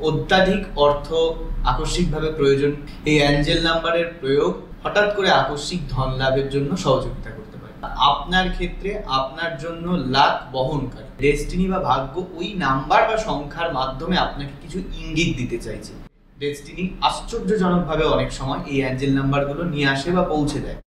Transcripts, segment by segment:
অত্যাধিক অর্থ আকস্মিকভাবে প্রয়োজন, এই অ্যাঞ্জেল নাম্বারের প্রয়োগ হঠাৎ করে আকস্মিক ধন লাভের জন্য সহযোগিতা করতে পারে। আপনার ক্ষেত্রে আপনার জন্য লাক বহনকারী ডেস্টিনি বা ভাগ্য ওই নাম্বার বা সংখ্যার মাধ্যমে আপনাকে কিছু ইঙ্গিত দিতে চাইছে। ডেস্টিনি আশ্চর্যজনকভাবে অনেক সময় এই অ্যাঞ্জেল নাম্বারগুলো নিয়ে আসে বা পৌঁছে দেয়।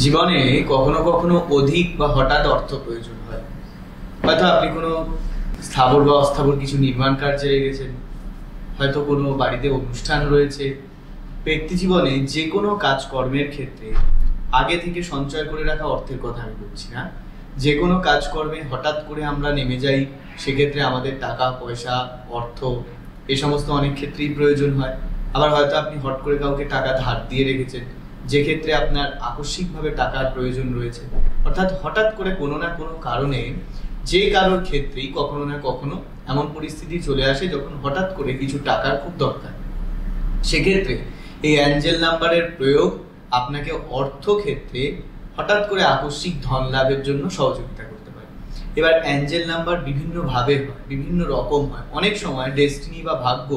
জীবনে কখনো কখনো অধিক বা হঠাৎ অর্থ প্রয়োজন হয়। হয়তো আপনি কোনো স্থাবর বা অস্থাবর কিছু নির্মাণ কার্যে লেগেছেন, হয়তো কোনো বাড়িতে অনুষ্ঠান রয়েছে। ব্যক্তি জীবনে যে কোনো কাজকর্মের ক্ষেত্রে আগে থেকে সঞ্চয় করে রাখা অর্থের কথা আমি বলছি না। যে কোনো কাজকর্মে হঠাৎ করে আমরা নেমে যাই, সেক্ষেত্রে আমাদের টাকা পয়সা অর্থ এ সমস্ত অনেক ক্ষেত্রেই প্রয়োজন হয়। আবার হয়তো আপনি হট করে কাউকে টাকা ধার দিয়ে রেখেছেন, যে ক্ষেত্রে আপনার আকস্মিকভাবে টাকার প্রয়োজন রয়েছে। অর্থাৎ হঠাৎ করে কোনো না কোনো কারণে যে কারোর ক্ষেত্রেই কখনো না কখনো এমন পরিস্থিতি চলে আসে যখন হঠাৎ করে কিছু টাকার খুব দরকার। সেক্ষেত্রে এই অ্যাঞ্জেল নাম্বারের প্রয়োগ আপনাকে অর্থক্ষেত্রে হঠাৎ করে আকস্মিক ধন লাভের জন্য সহযোগিতা করতে পারে। এবার অ্যাঞ্জেল নাম্বার বিভিন্নভাবে হয়, বিভিন্ন রকম হয়। অনেক সময় ডেস্টিনি বা ভাগ্য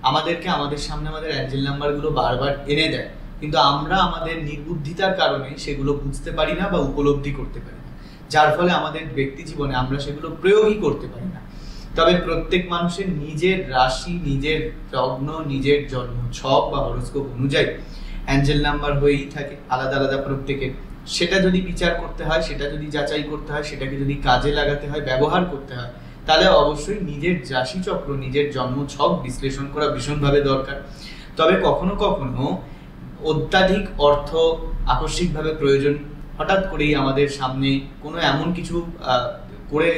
আমাদেরকে আমাদের সামনে আমাদের অ্যাঞ্জেল নাম্বারগুলো বারবার এনে দেয়, কিন্তু আমরা আমাদের নির্বুদ্ধিতার কারণে সেগুলো বুঝতে পারি না বা উপলব্ধি করতে পারি না, যার ফলে আমাদের ব্যক্তি জীবনে আমরা সেগুলো প্রয়োগই করতে পারি না। তবে প্রত্যেক মানুষের নিজের রাশি, নিজের লগ্ন, নিজের জন্ম ছক বা হরোস্কোপ অনুযায়ী অ্যাঞ্জেল নাম্বার হয়েই থাকে আলাদা আলাদা প্রত্যেকের। সেটা যদি বিচার করতে হয়, সেটা যদি যাচাই করতে হয়, সেটাকে যদি কাজে লাগাতে হয়, ব্যবহার করতে হয়, তাহলে অবশ্যই নিজের রাশি চক্র, নিজের জন্ম ছক বিশ্লেষণ করা ভীষণভাবে দরকার। তবে কখনো কখনো অত্যাধিক অর্থ আকস্মিকভাবে প্রয়োজন হঠাৎ করেই আমাদের সামনে কোনো এমন কিছু করে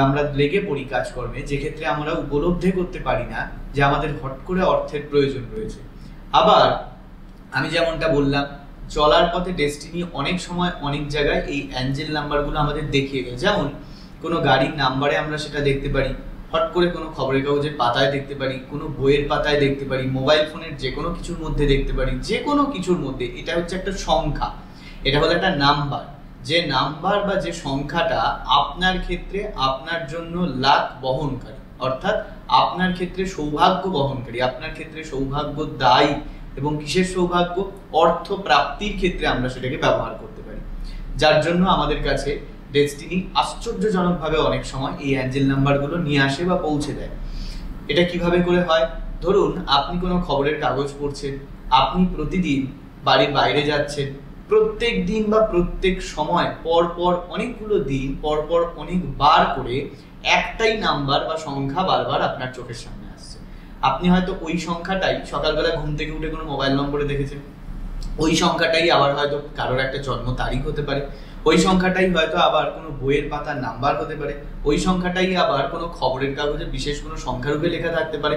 আমরা লেগে পড়ি কাজকর্মে, যে ক্ষেত্রে আমরা উপলব্ধি করতে পারি না যে আমাদের হট করে অর্থের প্রয়োজন রয়েছে। আবার আমি যেমনটা বললাম, চলার পথে ডেস্টিনি অনেক সময় অনেক জায়গায় এই অ্যাঞ্জেল নাম্বারগুলো আমাদের দেখিয়ে দেয়। যেমন কোনো গাড়ির নাম্বারে আমরা সেটা দেখতে পারি, হট করে কোনো খবরের কাগজের পাতায় দেখতে পারি, কোনো বইয়ের পাতায় দেখতে পারি, মোবাইল ফোনের যে কোনো কিছুর মধ্যে দেখতে পারি। যে কোনো কিছুর মধ্যে এটা হচ্ছে একটা সংখ্যা, এটা হলো একটা নাম্বার। যে নাম্বার বা যে সংখ্যাটা আপনার ক্ষেত্রে আপনার জন্য লাক বহনকারী, অর্থাৎ আপনার ক্ষেত্রে সৌভাগ্য বহনকারী, আপনার ক্ষেত্রে সৌভাগ্য দায়ী। এবং কিসের সৌভাগ্য? অর্থ প্রাপ্তির ক্ষেত্রে আমরা সেটাকে ব্যবহার করতে পারি, যার জন্য আমাদের কাছে ডেস্টিনি আশ্চর্যজনকভাবে অনেক সময় এই অ্যাঞ্জেল নাম্বারগুলো নিয়ে আসে বা পৌঁছে দেয়। এটা কিভাবে করে হয়? ধরুন আপনি কোনো খবরের কাগজ পড়ছেন, আপনি প্রতিদিন বাড়ির বাইরে যাচ্ছেন, প্রত্যেক দিন বা প্রত্যেক সময় পর পর অনেকগুলো দিন পর পর অনেকবার করে একটাই নাম্বার বা সংখ্যা বারবার আপনার চোখের সামনে আসছে। আপনি হয়তো ওই সংখ্যাটাই সকালবেলা ঘুম থেকে উঠে কোনো মোবাইল নম্বরে দেখেছেন, ওই সংখ্যাটাই আবার হয়তো কারোর একটা জন্ম তারিখ হতে পারে, ওই সংখ্যাটাই হয়তো আবার কোনো বইয়ের পাতার নাম্বার হতে পারে, ওই সংখ্যাটাই আবার কোনো খবরের কাগজে বিশেষ কোনো সংখ্যারূপে লেখা থাকতে পারে,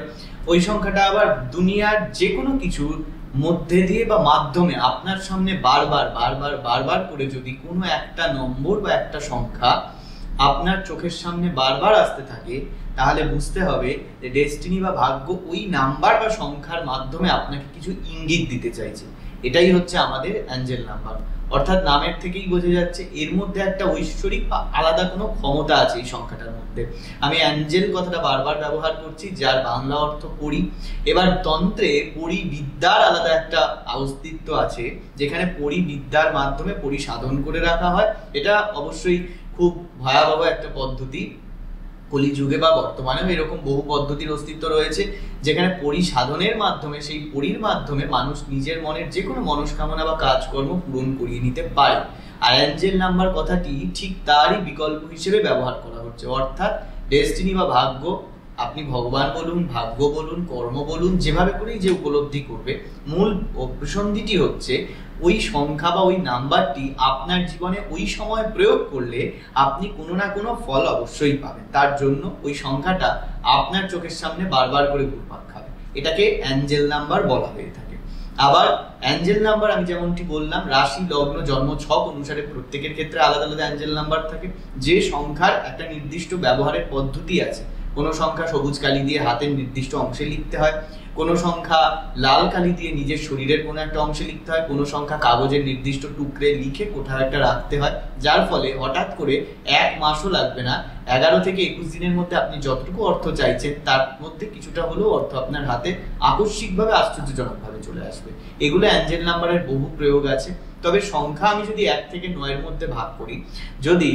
ওই সংখ্যাটা আবার দুনিয়ার যে কোনো কিছুর মধ্যে দিয়ে বা মাধ্যমে আপনার সামনে বারবার বারবার বারবার করে যদি কোনো একটা নম্বর বা একটা সংখ্যা আপনার চোখের সামনে বারবার আসতে থাকে, তাহলে বুঝতে হবে যে ডেস্টিনি বা ভাগ্য ওই নাম্বার বা সংখ্যার মাধ্যমে আপনাকে কিছু ইঙ্গিত দিতে চাইছে। এটাই হচ্ছে আমাদের অ্যাঞ্জেল নাম্বার। অর্থাৎ নামের থেকেই বোঝা যাচ্ছে এর মধ্যে একটা ঐশ্বরিক বা আলাদা কোনো ক্ষমতা আছে এই সংখ্যাটার মধ্যে। আমি অ্যাঞ্জেল কথাটা বারবার ব্যবহার করছি, যার বাংলা অর্থ পরি। এবার তন্ত্রে পরিবিদ্যার আলাদা একটা অস্তিত্ব আছে, যেখানে পরিবিদ্যার মাধ্যমে পরিসাধন করে রাখা হয়। এটা অবশ্যই খুব ভয়াবহ একটা পদ্ধতি। কলিযুগে বা বর্তমানেও এরকম বহু পদ্ধতির অস্তিত্ব রয়েছে, যেখানে পরিসাধনের মাধ্যমে, সেই পরির মাধ্যমে মানুষ নিজের মনের যে কোনো মনস্কামনা বা কাজকর্ম পূরণ করিয়ে নিতে পারে। আর অ্যাঞ্জেল নাম্বার কথাটি ঠিক তারই বিকল্প হিসেবে ব্যবহার করা হচ্ছে। অর্থাৎ ডেস্টিনি বা ভাগ্য, আপনি ভগবান বলুন, ভাগ্য বলুন, কর্ম বলুন, যেভাবে করেই যে উপলব্ধি করবে, মূল অভিসন্ধিটি হচ্ছে ওই সংখ্যা বা ওই নাম্বারটি আপনার জীবনে ওই সময় প্রয়োগ করলে আপনি কোনো না কোনো ফল অবশ্যই পাবেন। তার জন্য ওই সংখ্যাটা আপনার চোখের সামনে বারবার করে ঘুরপাক খাবে। এটাকে অ্যাঞ্জেল নাম্বার বলা হয়ে থাকে। আবার অ্যাঞ্জেল নাম্বার আমি যেমনটি বললাম, রাশি লগ্ন জন্ম ছক অনুসারে প্রত্যেকের ক্ষেত্রে আলাদা আলাদা অ্যাঞ্জেল নাম্বার থাকে। যে সংখ্যার একটা নির্দিষ্ট ব্যবহারের পদ্ধতি আছে, কোনো সংখ্যা সবুজ কালি দিয়ে হাতের নির্দিষ্ট অংশে লিখতে হয়, কোনো সংখ্যা লাল কালি দিয়ে নিজের শরীরের কোনো একটা অংশে লিখতে হয়, কোনো সংখ্যা কাগজের নির্দিষ্ট টুকরে লিখে কোথাও একটা রাখতে হয়, যার ফলে হঠাৎ করে 1 মাসও লাগবে না, 11 থেকে 21 দিনের মধ্যে আপনি যতটুকু অর্থ চাইছেন তার মধ্যে কিছুটা হলেও অর্থ আপনার হাতে আকস্মিকভাবে আশ্চর্যজনকভাবে চলে আসবে। এগুলো অ্যাঞ্জেল নাম্বারের বহু প্রয়োগ আছে। তবে সংখ্যা আমি যদি 1 থেকে 9 এর মধ্যে ভাগ করি, যদি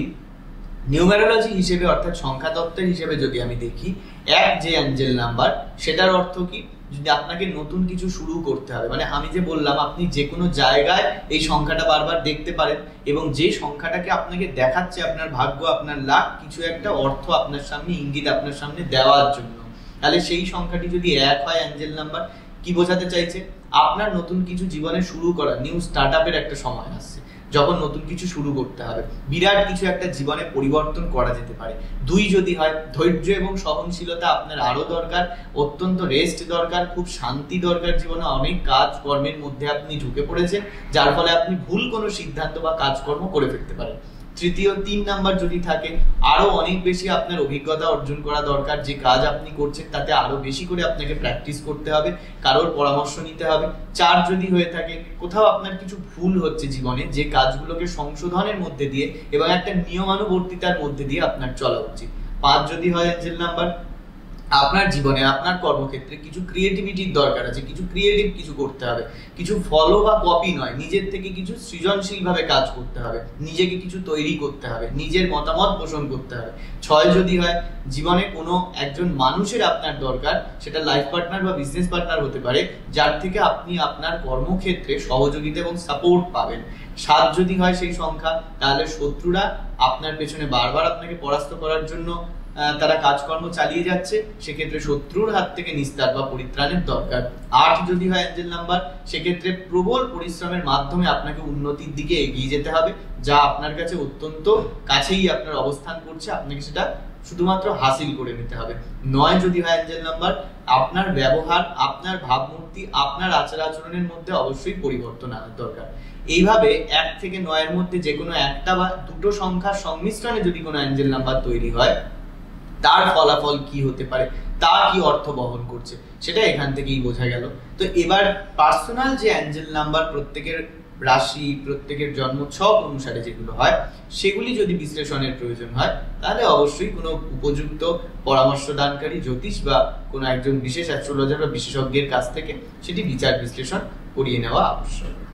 নিউমেরোলজি হিসেবে অর্থাৎ সংখ্যা তত্ত্বের হিসেবে যদি আমি দেখি, 1 যে অ্যাঞ্জেল নাম্বার সেটার অর্থ কি, যদি আপনাকে নতুন কিছু শুরু করতে হবে, মানে আমি যে বললাম আপনি যে কোনো জায়গায় এই সংখ্যাটা বারবার দেখতে পারেন এবং যে সংখ্যাটাকে আপনাকে দেখাচ্ছে আপনার ভাগ্য, আপনার লাক, কিছু একটা অর্থ আপনার সামনে, ইঙ্গিত আপনার সামনে দেওয়ার জন্য, তাহলে সেই সংখ্যাটি যদি 1 হয় অ্যাঞ্জেল নাম্বার, কি বোঝাতে চাইছে, আপনার নতুন কিছু জীবনে শুরু করা, নিউ স্টার্টআপের একটা সময় আসছে, যখন নতুন কিছু শুরু করতে হবে, বিরাট কিছু একটা জীবনে পরিবর্তন করা যেতে পারে। 2 যদি হয়, ধৈর্য এবং সহনশীলতা আপনার আরো দরকার, অত্যন্ত রেস্ট দরকার, খুব শান্তি দরকার জীবনে, অনেক কাজ কর্মের মধ্যে আপনি ঢুকে পড়েছেন যার ফলে আপনি ভুল কোনো সিদ্ধান্ত বা কাজকর্ম করে ফেলতে পারেন। 3 নাম্বার যদি থাকে, আরো অনেক বেশি আপনার অভিজ্ঞতা অর্জন করা দরকার, যে কাজ আপনি করছেন তাতে আরো বেশি করে আপনাকে প্র্যাকটিস করতে হবে, কারোর পরামর্শ নিতে হবে। 4 যদি হয়ে থাকে, কোথাও আপনার কিছু ভুল হচ্ছে জীবনে, যে কাজগুলোকে সংশোধনের মধ্যে দিয়ে এবং একটা নিয়মানুবর্তিতার মধ্যে দিয়ে আপনার চলা উচিত। 5 যদি হয় অ্যাঞ্জেল নাম্বার, আপনার জীবনে আপনার কর্মক্ষেত্রে কিছু ক্রিয়েটিভিটির দরকার আছে, কিছু ক্রিয়েটিভ কিছু করতে হবে, কিছু ফলো বা কপি নয়, নিজের থেকে কিছু সৃজনশীল ভাবে কাজ করতে হবে, নিজেকে কিছু তৈরি করতে হবে, নিজের মতামত পোষণ করতে হবে। 6 যদি হয়, জীবনে কোনো একজন মানুষের আপনার দরকার, সেটা লাইফ পার্টনার বা বিজনেস পার্টনার হতে পারে, যার থেকে আপনি আপনার কর্মক্ষেত্রে সহযোগিতা এবং সাপোর্ট পাবেন। 7 যদি হয় সেই সংখ্যা, তাহলে শত্রুরা আপনার পেছনে বারবার আপনাকে পরাস্ত করার জন্য তারা কাজকর্ম চালিয়ে যাচ্ছে, সেক্ষেত্রে শত্রুর হাত থেকে নিস্তার বা পরিত্রাণের দরকার। 8 যদি হয় অ্যাঞ্জেল নাম্বার, সেক্ষেত্রে প্রবল পরিশ্রমের মাধ্যমে আপনাকে উন্নতির দিকে এগিয়ে যেতে হবে, যা আপনার কাছে অত্যন্ত কাছেই আপনার অবস্থান করছে, আপনাকে সেটা শুধুমাত্র হাসিল করে নিতে হবে। 9 যদি হয় অ্যাঞ্জেল নাম্বার, আপনার ব্যবহার, আপনার ভাবমূর্তি, আপনার আচার আচরণের মধ্যে অবশ্যই পরিবর্তন আনার দরকার। এইভাবে 1 থেকে 9 এর মধ্যে যে কোনো একটা বা দুটো সংখ্যার সংমিশ্রণে যদি কোনো অ্যাঞ্জেল নাম্বার তৈরি হয়, তার ফলাফল কি হতে পারে, তা কি অর্থ বহন করছে, সেটা এখান থেকেই বোঝা গেল। তো এবার পার্সোনাল যে অ্যাঞ্জেল নাম্বার প্রত্যেকের রাশি, প্রত্যেকের জন্ম ছক অনুসারে যেগুলো হয়, সেগুলি যদি বিশ্লেষণের প্রয়োজন হয়, তাহলে অবশ্যই কোনো উপযুক্ত পরামর্শদানকারী জ্যোতিষ বা কোনো একজন বিশেষ অ্যাস্ট্রোলজার বা বিশেষজ্ঞের কাছ থেকে সেটি বিচার বিশ্লেষণ করিয়ে নেওয়া আবশ্যক।